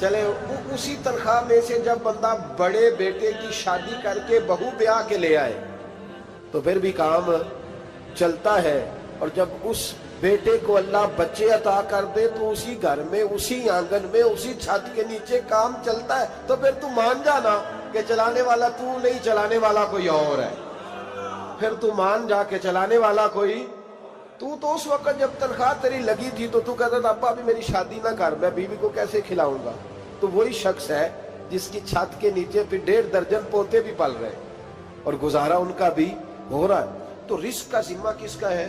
چلے اسی تنخواہ میں سے جب بندہ بڑے بیٹے کی شادی کر کے بہو بیاہ کے لے آئے تو پھر بھی کام چلتا ہے، اور جب اس بیٹے کو اللہ بچے عطا کر دے تو اسی گھر میں، اسی آنگن میں، اسی چھت کے نیچے کام چلتا ہے۔ تو پھر تو مان جانا کہ چلانے والا تو نہیں، چلانے والا کوئی اور ہے۔ پھر تو مان جا کے چلانے والا کوئی تو اس وقت جب تنخواہ تیری لگی تھی تو کہتا تھا ابا ابھی میری شادی نہ کر، میں بیوی کو کیسے کھلاؤں گا؟ تو وہی شخص ہے جس کی چھت کے نیچے پھر 1.5 درجن پوتے بھی پل رہے اور گزارا ان کا بھی ہو رہا ہے۔ تو رزق کا ذمہ کس کا ہے؟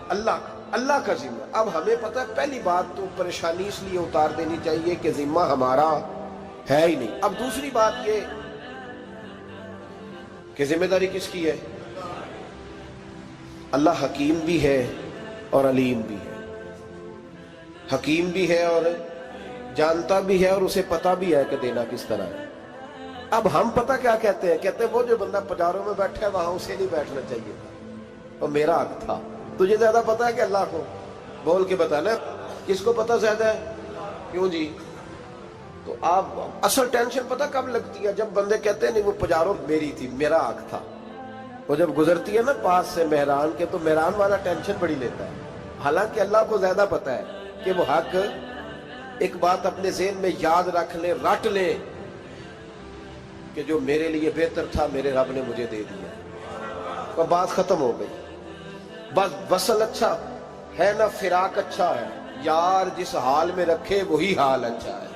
اللہ کا ذمہ۔ اب ہمیں پتہ ہے پہلی بات تو پریشانی اس لیے اتار دینی چاہیے کہ ذمہ ہمارا ہے ہی نہیں۔ اب دوسری بات یہ کہ ذمہ داری کس کی ہے؟ اللہ حکیم بھی ہے اور علیم بھی ہے، حکیم بھی ہے اور جانتا بھی ہے، اور اسے پتہ بھی ہے کہ دینا کس طرح ہے۔ اب ہم پتہ کیا کہتے ہیں؟ کہتے ہیں وہ جو بندہ پجاروں میں بیٹھا ہے وہاں اسے نہیں بیٹھنا چاہیے تھا، اور میرا حق تھا۔ تجھے زیادہ پتہ ہے کہ اللہ کو؟ بول کے بتانا کس کو پتہ زیادہ ہے؟ کیوں جی؟ تو آپ اصل ٹینشن پتہ کب لگتی ہے؟ جب بندے کہتے ہیں نہیں وہ پجاروں میری تھی، میرا حق تھا۔ وہ جب گزرتی ہے نا پاس سے مہران کے تو مہران والا ٹینشن بڑی لیتا ہے، حالانکہ اللہ کو زیادہ پتہ ہے کہ وہ حق۔ ایک بات اپنے ذہن میں یاد رکھ لیں، رٹ لیں کہ جو میرے لیے بہتر تھا میرے رب نے مجھے دے دیا، اور بات ختم ہو گئی۔ بس وصل اچھا ہے نہ فراق اچھا ہے، یار جس حال میں رکھے وہی حال اچھا ہے۔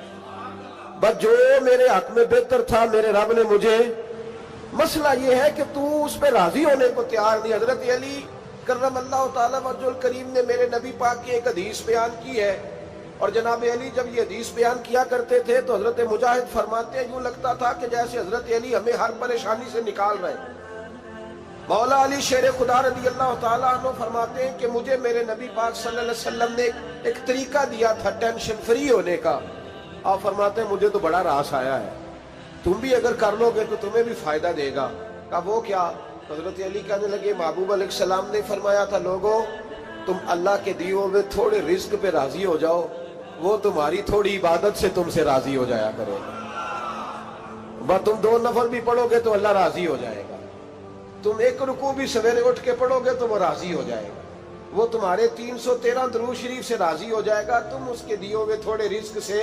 بس جو میرے حق میں بہتر تھا میرے رب نے مجھے، مسئلہ یہ ہے کہ تو اس پہ راضی ہونے کو تیار نہیں۔ حضرت علی کرم اللہ تعالیٰ وجہ الکریم نے میرے نبی پاک کی ایک حدیث بیان کی ہے، اور جناب علی جب یہ حدیث بیان کیا کرتے تھے تو حضرت مجاہد فرماتے ہیں یوں لگتا تھا کہ جیسے حضرت علی ہمیں ہر پریشانی سے نکال رہے ہیں۔ مولا علی شیر خدا رضی اللہ تعالیٰ عنہ فرماتے ہیں کہ مجھے میرے نبی پاک صلی اللہ علیہ وسلم نے ایک طریقہ دیا تھا ٹینشن فری ہونے کا۔ آپ فرماتے ہیں مجھے تو بڑا راس آیا ہے، تم بھی اگر کر لو گے تو تمہیں بھی فائدہ دے گا۔ کہا وہ کیا؟ حضرت علی کہنے لگے محبوب علیہ السلام نے فرمایا تھا لوگوں تم اللہ کے دیوں میں تھوڑے رزق پہ راضی ہو جاؤ، وہ تمہاری تھوڑی عبادت سے تم سے راضی ہو جایا کرے گا۔ بس تم 2 نفل بھی پڑھو گے تو اللہ راضی ہو جائے گا، تم 1 رکوع بھی سویرے اٹھ کے پڑھو گے تو وہ راضی ہو جائے گا، وہ تمہارے 313 درود شریف سے راضی ہو جائے گا، تم اس کے دیوں میں تھوڑے رزق سے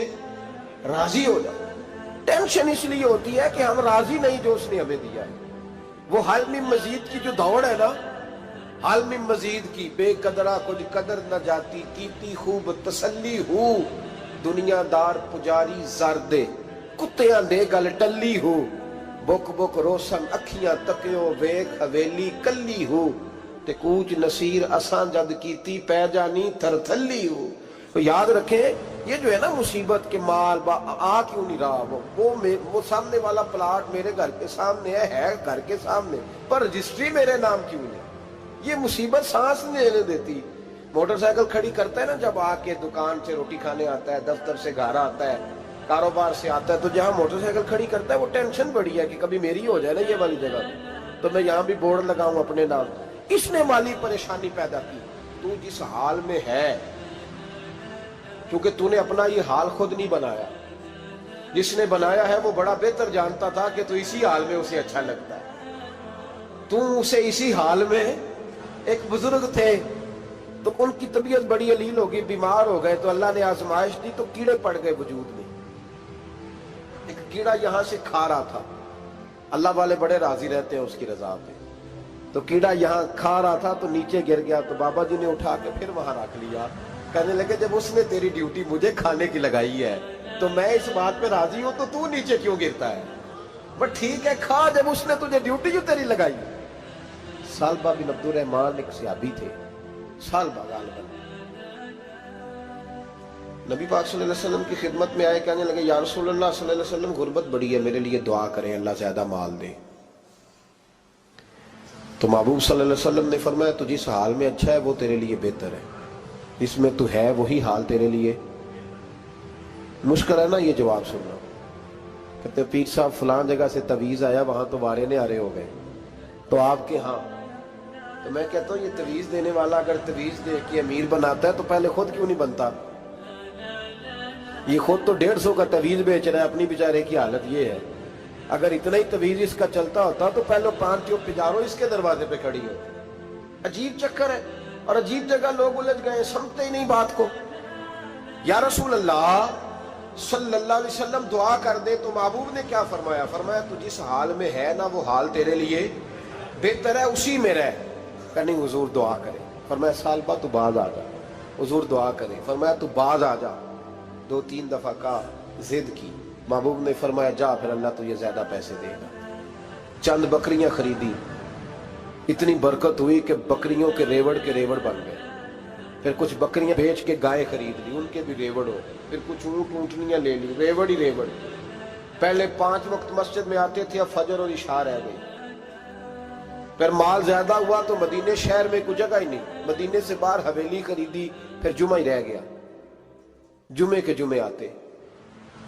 راضی ہو جاؤ۔ ٹینشن اس لیے ہوتی ہے کہ ہم راضی نہیں جو اس نے ہمیں دیا ہے۔ وہ حل میں مزید کی جو دوڑ ہے نا، حل میں مزید کی، بے قدرہ کچھ قدر نہ جاتی، کیتی خوب تسلی ہو، دنیا دار پجاری زردے کتیاں دے گل ٹلی ہو، بک بک روشن اکھیاں تکیو ویک حویلی کلی ہو، تے کوچ نصیر اساں جد کیتی پہ جانی تھر تھلی ہو۔ تو یاد رکھیں یہ جو ہے نا مصیبت کے مال آ کیوں نہیں رہا، وہ سامنے والا پلاٹ میرے گھر کے سامنے ہے گھر کے سامنے، پر رجسٹری میرے نام کیوں نہیں؟ یہ مصیبت سانس نہیں لینے دیتی۔ موٹر سائیکل کھڑی کرتا ہے نا جب آ کے دکان سے روٹی کھانے آتا ہے، دفتر سے گھر آتا ہے، کاروبار سے آتا ہے، تو جہاں موٹر سائیکل کھڑی کرتا ہے وہ ٹینشن بڑی ہے کہ کبھی میری ہو جائے نا یہ والی جگہ، تو میں یہاں بھی بورڈ لگاؤں اپنے نام۔ اس نے مالی پریشانی پیدا کی۔ تو جس حال میں ہے، کیونکہ تو نے اپنا یہ حال خود نہیں بنایا، جس نے بنایا ہے وہ بڑا بہتر جانتا تھا کہ تو اسی حال میں اسے اچھا لگتا ہے۔ تو اسے اسی حال میں، ایک بزرگ تھے تو ان کی طبیعت بڑی علیل ہو گئی، بیمار ہو گئے، تو اللہ نے آزمائش دی تو کیڑے پڑ گئے وجود میں۔ ایک کیڑا یہاں سے کھا رہا تھا، اللہ والے بڑے راضی رہتے ہیں اس کی رضا پہ، تو کیڑا یہاں کھا رہا تھا تو نیچے گر گیا، تو بابا جی نے اٹھا کے پھر وہاں رکھ لیا، کہنے لگے جب اس نے تیری ڈیوٹی مجھے کھانے کی لگائی ہے تو میں اس بات پہ راضی ہوں، تو نیچے کیوں گرتا ہے؟ بٹ ٹھیک ہے کھا، جب اس نے تجھے ڈیوٹی جو تیری لگائی ہے۔ سالبہ بن عبد الرحمن ایک صحابی تھے، سالبہ غالباً نبی پاک صلی اللہ علیہ وسلم کی خدمت میں آئے، کہنے لگے یا رسول اللہ صلی اللہ علیہ وسلم غربت بڑی ہے، میرے لیے دعا کریں اللہ زیادہ مال دے۔ تو محبوب صلی اللہ علیہ وسلم نے فرمایا تو جس حال میں اچھا ہے وہ تیرے لیے بہتر ہے، جس میں تو ہے وہی حال تیرے لیے۔ مشکل ہے نا یہ جواب سننا۔ کہتے پیر صاحب فلان جگہ سے تویز آیا، وہاں تو وارے نے آرے ہو گئے، تو آپ کے ہاں؟ تو میں کہتا ہوں یہ تویز دینے والا اگر تویز دے کے امیر بناتا ہے تو پہلے خود کیوں نہیں بنتا؟ یہ خود تو 150 کا تویز بیچ رہا ہے، اپنی بیچارے کی حالت یہ ہے۔ اگر اتنا ہی تویز اس کا چلتا ہوتا تو پہلے 5 ٹیوب پجارو اس کے دروازے پہ کھڑی ہوتی۔ عجیب چکر ہے، اور عجیب جگہ لوگ الجھ گئے، سمجھتے ہی نہیں بات کو۔ یا رسول اللہ صلی اللہ علیہ وسلم دعا کر دے تو محبوب نے کیا فرمایا؟ فرمایا تو جس حال میں ہے نا وہ حال تیرے لیے بہتر ہے، اسی میں رہ۔ کہ نہیں حضور دعا کرے۔ فرمایا سال بعد تو باز آ جا۔ حضور دعا کرے۔ فرمایا تو باز آ جا۔ 2-3 دفعہ کا ضد کی، محبوب نے فرمایا جا پھر اللہ تجھے زیادہ پیسے دے گا۔ چند بکریاں خریدی، اتنی برکت ہوئی کہ بکریوں کے ریوڑ بن گئے۔ پھر کچھ بکریاں بیچ کے گائے خرید لی، ان کے بھی ریوڑ ہو گئے۔ پھر کچھ اونٹ اونٹنیاں لے لی، ریوڑ ہی ریوڑ۔ پہلے 5 وقت مسجد میں آتے تھے، اب فجر اور عشاء رہ گئی۔ پھر مال زیادہ ہوا تو مدینے شہر میں کوئی جگہ ہی نہیں، مدینے سے باہر حویلی خریدی، پھر جمعہ ہی رہ گیا۔ جمعے کے جمعے آتے،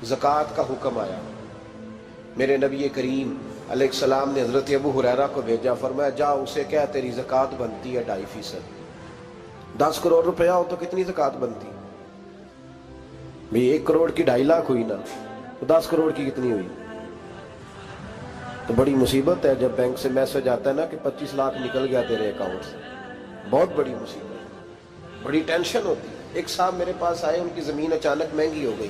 زکوٰۃ کا حکم آیا۔ میرے نبی کریم علیہ السلام نے حضرت ابو ہریرہ کو بھیجا، فرمایا جا اسے کہہ تیری زکوٰۃ بنتی ہے 2.5%۔ 10 کروڑ روپیہ ہو تو کتنی زکوٰۃ بنتی؟ بھئی 1 کروڑ کی 2.5 لاکھ ہوئی نا، تو 10 کروڑ کی کتنی ہوئی؟ تو بڑی مصیبت ہے جب بینک سے میسج آتا ہے نا کہ 25 لاکھ نکل گیا تیرے اکاؤنٹ سے، بہت بڑی مصیبت، بڑی ٹینشن ہوتی ہے۔ ایک صاحب میرے پاس آئے، ان کی زمین اچانک مہنگی ہو گئی،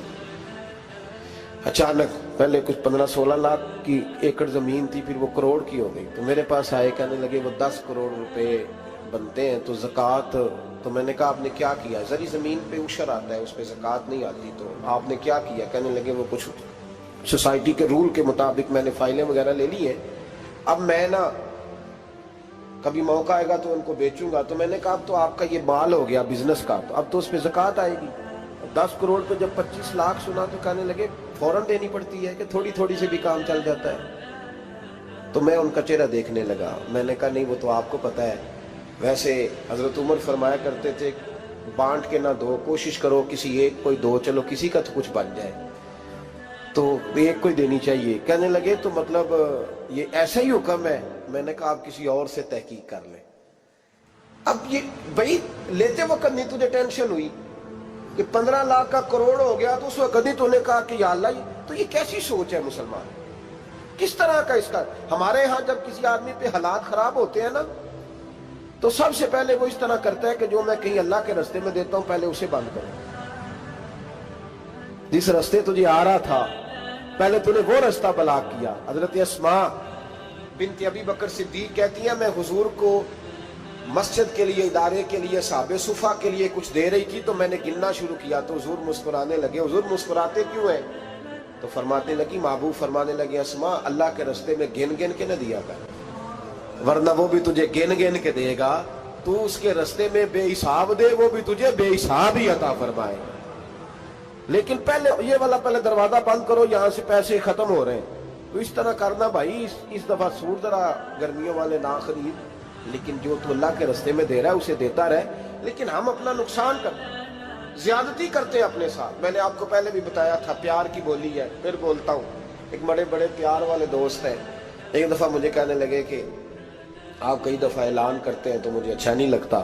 اچانک پہلے کچھ 15-16 لاکھ کی ایکڑ زمین تھی، پھر وہ کروڑ کی ہو گئی۔ تو میرے پاس آئے، کہنے لگے وہ 10 کروڑ روپے بنتے ہیں تو زکوٰۃ، تو میں نے کہا آپ نے کیا کیا؟ ذری زمین پہ عشر آتا ہے، اس پہ زکوٰۃ نہیں آتی، تو آپ نے کیا کیا؟ کہنے لگے وہ کچھ سوسائٹی کے رول کے مطابق میں نے فائلیں وغیرہ لے لی ہیں، اب میں نا کبھی موقع آئے گا تو ان کو بیچوں گا۔ تو میں نے کہا اب تو آپ کا یہ مال ہو گیا بزنس کا، تو اب تو اس پہ زکوٰۃ آئے گی۔ 10 کروڑ پہ جب 25 لاکھ سنا تو کہنے لگے فوراً دینی پڑتی ہے کہ تھوڑی تھوڑی سے بھی کام چل جاتا ہے؟ تو میں ان کا چہرہ دیکھنے لگا، میں نے کہا نہیں وہ تو آپ کو پتہ ہے، ویسے حضرت عمر فرمایا کرتے تھے بانٹ کے نہ دو، کوشش کرو کسی ایک کو دو، چلو کسی کا تو کچھ بن جائے، تو ایک کو ہی دینی چاہیے۔ کہنے لگے تو مطلب یہ ایسا ہی حکم ہے؟ میں نے کہا آپ کسی اور سے تحقیق کر لیں۔ اب یہ بھائی لیتے وقت نہیں تجھے ٹینشن ہوئی کہ 15 لاکھ کا کروڑ ہو گیا، تو اس وقت نہیں تو نے کہا کہ یا اللہ، تو یہ کیسی سوچ ہے مسلمان؟ کس طرح کا اس کا؟ ہمارے ہاں جب کسی آدمی پہ حالات خراب ہوتے ہیں نا، تو سب سے پہلے وہ اس طرح کرتا ہے کہ جو میں کہیں اللہ کے رستے میں دیتا ہوں پہلے اسے بند کروں۔ جس رستے تجھے آ رہا تھا پہلے تو نے وہ رستہ بلاک کیا۔ حضرت اسماء بنت ابی بکر صدیق کہتی ہیں میں حضور کو مسجد کے لیے، ادارے کے لیے، صحابہ صفہ کے لیے کچھ دے رہی تھی، تو میں نے گننا شروع کیا تو حضور مسکرانے لگے۔ حضور مسکراتے کیوں ہیں؟ تو فرمانے لگی، محبوب فرمانے لگے اسماء اللہ کے رستے میں گن گن کے نہ دیا کر، ورنہ وہ بھی تجھے گن گن کے دے گا۔ تو اس کے رستے میں بے حساب دے، وہ بھی تجھے بے حساب ہی عطا فرمائے۔ لیکن پہلے یہ والا پہلے دروازہ بند کرو، یہاں سے پیسے ختم ہو رہے ہیں۔ تو اس طرح کرنا بھائی، اس دفعہ سوٹ ذرا گرمیوں والے نہ خرید، لیکن جو تو اللہ کے رستے میں دے رہا ہے اسے دیتا رہے۔ لیکن ہم اپنا نقصان کرتے ہیں، زیادتی کرتے ہیں اپنے ساتھ۔ میں نے آپ کو پہلے بھی بتایا تھا پیار کی بولی ہے، پھر بولتا ہوں۔ ایک بڑے بڑے پیار والے دوست ہیں، ایک دفعہ مجھے کہنے لگے کہ آپ کئی دفعہ اعلان کرتے ہیں تو مجھے اچھا نہیں لگتا،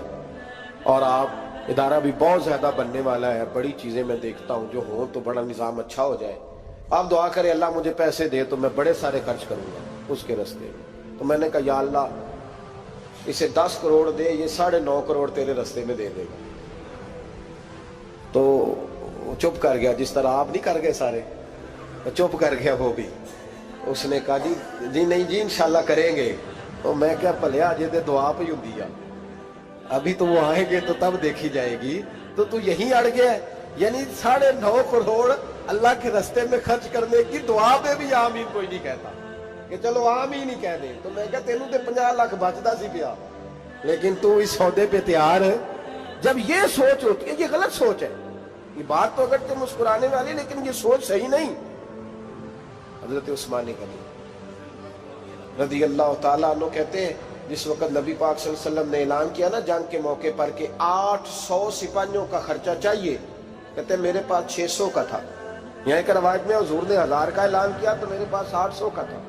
اور آپ ادارہ بھی بہت زیادہ بننے والا ہے، بڑی چیزیں میں دیکھتا ہوں جو ہوں تو بڑا نظام اچھا ہو جائے، آپ دعا کریں اللہ مجھے پیسے دے تو میں بڑے سارے خرچ کروں گا اس کے رستے۔ تو میں نے کہا یا اللہ اسے 10 کروڑ دے، یہ 9.5 کروڑ تیرے رستے میں دے دے گا۔ تو چپ کر گیا، جس طرح آپ نہیں کر گئے سارے، چپ کر گیا وہ بھی۔ اس نے کہا جی نہیں جی انشاءاللہ کریں گے۔ تو میں کیا پلیا جی تے دعا پہ ہوں دیا، ابھی تو وہ آئیں گے تو تب دیکھی جائے گی، تو تو یہیں اڑ گیا ہے۔ یعنی 9.5 کروڑ اللہ کے رستے میں خرچ کرنے کی دعا پہ بھی آمین کوئی نہیں کہتا کہ چلو آمین ہی کہہ دیں۔ تو میں کہا تینوں تے 50 لاکھ بچتا سی پیا، لیکن تو اس سودے پہ تیار ہے۔ جب یہ سوچ ہوتی ہے، یہ غلط سوچ ہے، یہ بات تو اگر تم مسکرانے والی، لیکن یہ سوچ صحیح نہیں۔ حضرت عثمان غنی رضی اللہ تعالیٰ عنہ کہتے ہیں جس وقت نبی پاک صلی اللہ علیہ وسلم نے اعلان کیا نا جنگ کے موقع پر کہ 800 سپاہیوں کا خرچہ چاہیے، کہتے ہیں میرے پاس 600 کا تھا۔ یہاں ایک روایت میں حضور نے 1000 کا اعلان کیا تو میرے پاس 800 کا تھا۔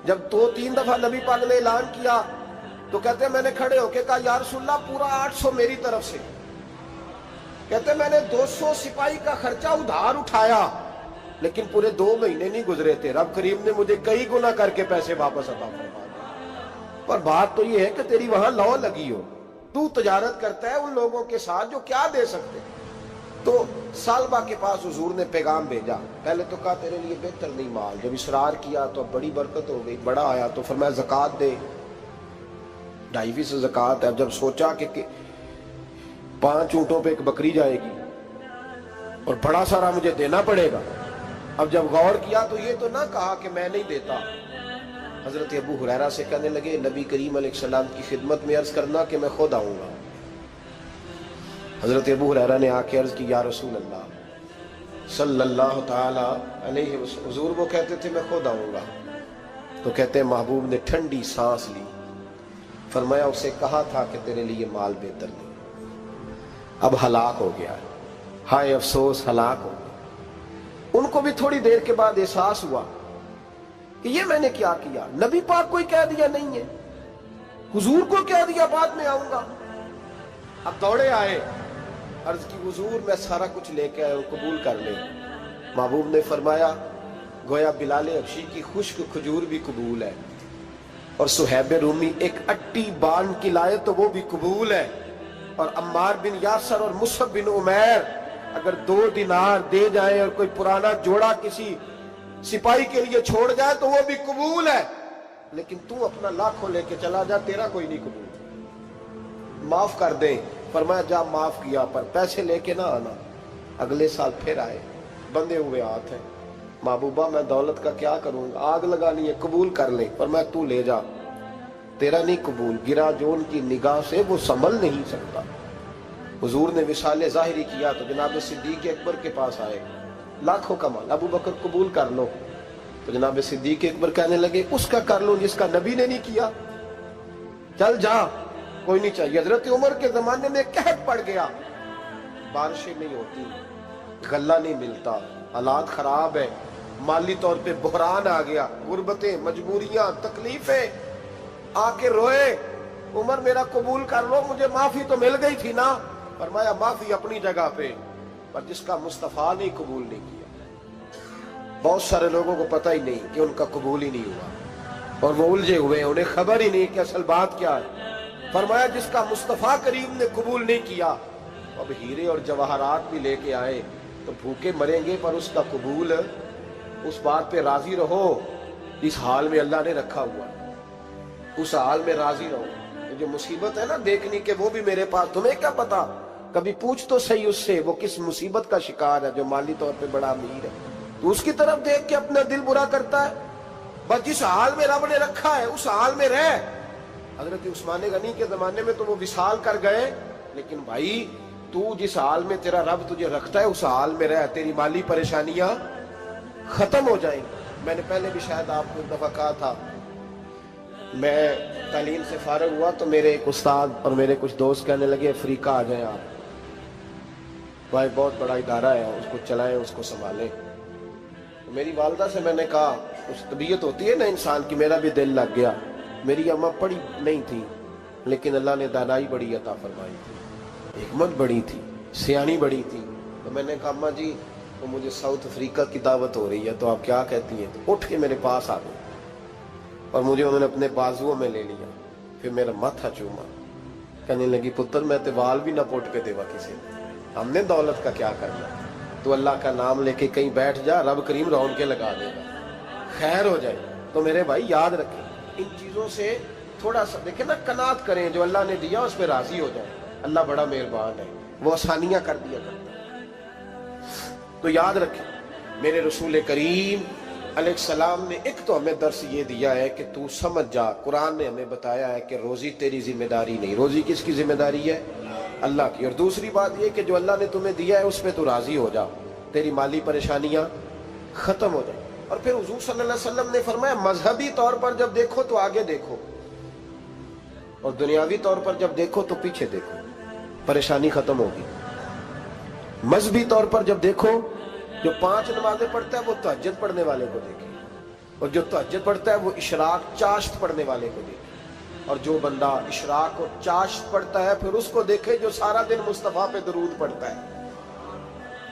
جب 2-3 دفعہ نبی پاک نے اعلان کیا تو کہتے ہیں میں نے کھڑے ہو کے کہا یا رسول اللہ پورا 800 میری طرف سے۔ کہتے میں نے 200 سپاہی کا خرچہ ادھار اٹھایا لیکن پورے 2 مہینے نہیں گزرے تھے، رب کریم نے مجھے کئی گنا کر کے پیسے واپس عطا فرما دیے۔ پر بات تو یہ ہے کہ تیری وہاں لو لگی ہو، تو تجارت کرتا ہے ان لوگوں کے ساتھ جو کیا دے سکتے۔ تو سالبہ کے پاس حضور نے پیغام بھیجا، پہلے تو کہا تیرے لیے بہتر نہیں مال، جب اصرار کیا تو اب بڑی برکت ہو گئی، بڑا آیا تو فرمایا زکوٰۃ دے، 2.5% زکوٰۃ ہے۔ اب جب سوچا کہ 5 اونٹوں پہ ایک بکری جائے گی اور بڑا سارا مجھے دینا پڑے گا، اب جب غور کیا تو یہ تو نہ کہا کہ میں نہیں دیتا۔ حضرت ابو ہریرہ سے کہنے لگے نبی کریم علیہ السلام کی خدمت میں عرض کرنا کہ میں خود آؤں گا۔ حضرت ابو ہریرہ نے آ کے عرض کی یا رسول اللہ صلی اللہ تعالی علیہ وسلم، حضور وہ کہتے تھے میں خود آؤں گا، تو کہتے ہیں محبوب نے ٹھنڈی سانس لی، فرمایا اسے کہا تھا کہ تیرے لیے مال بہتر نہیں، اب ہلاک ہو گیا، ہائے افسوس ہلاک ہو گیا۔ ان کو بھی تھوڑی دیر کے بعد احساس ہوا کہ یہ میں نے کیا کیا، نبی پاک کوئی کہہ دیا نہیں ہے، حضور کو کہہ دیا بعد میں آؤں گا۔ اب دوڑے آئے، عرض کی حضور میں سارا کچھ لے کے آیا ہوں، قبول کر لیں۔ محبوب نے فرمایا گویا بلال حبشی کی خشک کھجور بھی قبول ہے، اور صہیب رومی ایک اٹی باندھ کی لائے تو وہ بھی قبول ہے، اور عمار بن یاسر اور مصعب بن عمیر اگر 2 دینار دے جائیں اور کوئی پرانا جوڑا کسی سپاہی کے لیے چھوڑ جائے تو وہ بھی قبول ہے، لیکن تو اپنا لاکھوں لے کے چلا جا، تیرا کوئی نہیں قبول، معاف کر دیں۔ فرمایا جا معاف کیا، پر پیسے لے کے نہ آنا۔ اگلے سال پھر آئے، بندے ہوئے ہاتھ ہیں، محبوبہ میں دولت کا کیا کروں گا، آگ لگانی ہے، قبول کر لیں۔ فرمایا تو لے جا، تیرا نہیں قبول، گرا جو ان کی نگاہ سے وہ سنبھل نہیں سکتا۔ حضور نے وصال ظاہری کیا تو جناب صدیق اکبر کے پاس آئے، لاکھوں کا مال، ابو بکر قبول کر لو، تو جناب صدیق اکبر کہنے لگے اس کا کر لو جس کا نبی نے نہیں کیا، چل جا کوئی نہیں چاہیے۔ حضرت عمر کے زمانے میں قحط پڑ گیا، بارشیں نہیں ہوتی، غلہ نہیں ملتا، حالات خراب ہے، مالی طور پہ بحران آ گیا، غربتیں، مجبوریاں، تکلیفیں، آ کے روئے، عمر میرا قبول کر لو، مجھے معافی تو مل گئی تھی نا۔ فرمایا معافی اپنی جگہ پہ، پر جس کا مصطفیٰ نے قبول نہیں کیا۔ بہت سارے لوگوں کو پتہ ہی نہیں کہ ان کا قبول ہی نہیں ہوا، اور وہ الجھے ہوئے، انہیں خبر ہی نہیں کہ اصل بات کیا ہے۔ فرمایا جس کا مصطفیٰ کریم نے قبول نہیں کیا، اب ہیرے اور جواہرات بھی لے کے آئے تو بھوکے مریں گے، پر اس کا قبول، اس بات پہ راضی رہو اس حال میں اللہ نے رکھا ہوا، اس حال میں راضی رہو۔ جو مصیبت ہے نا دیکھنی کہ وہ بھی میرے پاس، تمہیں کیا پتا، کبھی پوچھ تو صحیح اس سے وہ کس مصیبت کا شکار ہے، جو مالی طور پہ بڑا امیر ہے، تو اس کی طرف دیکھ کے اپنا دل برا کرتا ہے۔ بس جس حال میں رب نے رکھا ہے اس حال میں رہ۔ حضرت عثمان غنی کے زمانے میں تو وہ وصال کر گئے، لیکن بھائی تو جس حال میں تیرا رب تجھے رکھتا ہے اس حال میں رہ، تیری مالی پریشانیاں ختم ہو جائیں گی۔ میں نے پہلے بھی شاید آپ کو ایک دفعہ کہا تھا، میں تعلیم سے فارغ ہوا تو میرے ایک استاد اور میرے کچھ دوست کہنے لگے افریقہ آ جائیں آپ، بھائی بہت بڑا ادارہ ہے، اس کو چلائیں، اس کو سنبھالیں۔ تو میری والدہ سے میں نے کہا، اس طبیعت ہوتی ہے نا انسان کی، میرا بھی دل لگ گیا۔ میری اماں پڑھی نہیں تھی لیکن اللہ نے دانائی بڑی عطا فرمائی تھی، حکمت بڑی تھی، سیانی بڑی تھی۔ تو میں نے کہا اماں جی تو مجھے ساؤتھ افریقہ کی دعوت ہو رہی ہے تو آپ کیا کہتی ہیں؟ تو اٹھ کے میرے پاس آ گئی اور مجھے انہوں نے اپنے بازوؤں میں لے لیا، پھر میرا ماتھا چوما، کہنے لگی پتر میں تے وال بھی نہ پوٹ کے دیوا کسی نے، ہم نے دولت کا کیا کرنا، تو اللہ کا نام لے کے کہیں بیٹھ جا، رب کریم رون کے لگا دے گا، خیر ہو جائے۔ تو میرے بھائی یاد رکھیں ان چیزوں سے تھوڑا سا دیکھیں نا، قناعت کریں، جو اللہ نے دیا اس پہ راضی ہو جائیں، اللہ بڑا مہربان ہے، وہ آسانیاں کر دیا کرتا ہے۔ تو یاد رکھیں میرے رسول کریم علیہ السلام نے ایک تو ہمیں درس یہ دیا ہے کہ تو سمجھ جا، قرآن نے ہمیں بتایا ہے کہ روزی تیری ذمہ داری نہیں، روزی کس کی ذمہ داری ہے؟ اللہ کی۔ اور دوسری بات یہ کہ جو اللہ نے تمہیں دیا ہے اس پہ تو راضی ہو جا، تیری مالی پریشانیاں ختم ہو جائیں۔ اور پھر حضور صلی اللہ علیہ وسلم نے فرمایا مذہبی طور پر جب دیکھو تو آگے دیکھو، اور دنیاوی طور پر جب دیکھو تو پیچھے دیکھو، پریشانی ختم ہوگی۔ مذہبی طور پر جب دیکھو، جو 5 نمازیں پڑھتا ہے وہ تہجد پڑھنے والے کو دیکھے، اور جو تہجد پڑھتا ہے وہ اشراق چاشت پڑھنے والے کو دیکھے، اور جو بندہ اشراق اور چاشت پڑھتا ہے پھر اس کو دیکھے جو سارا دن مصطفیٰ پہ درود پڑھتا ہے۔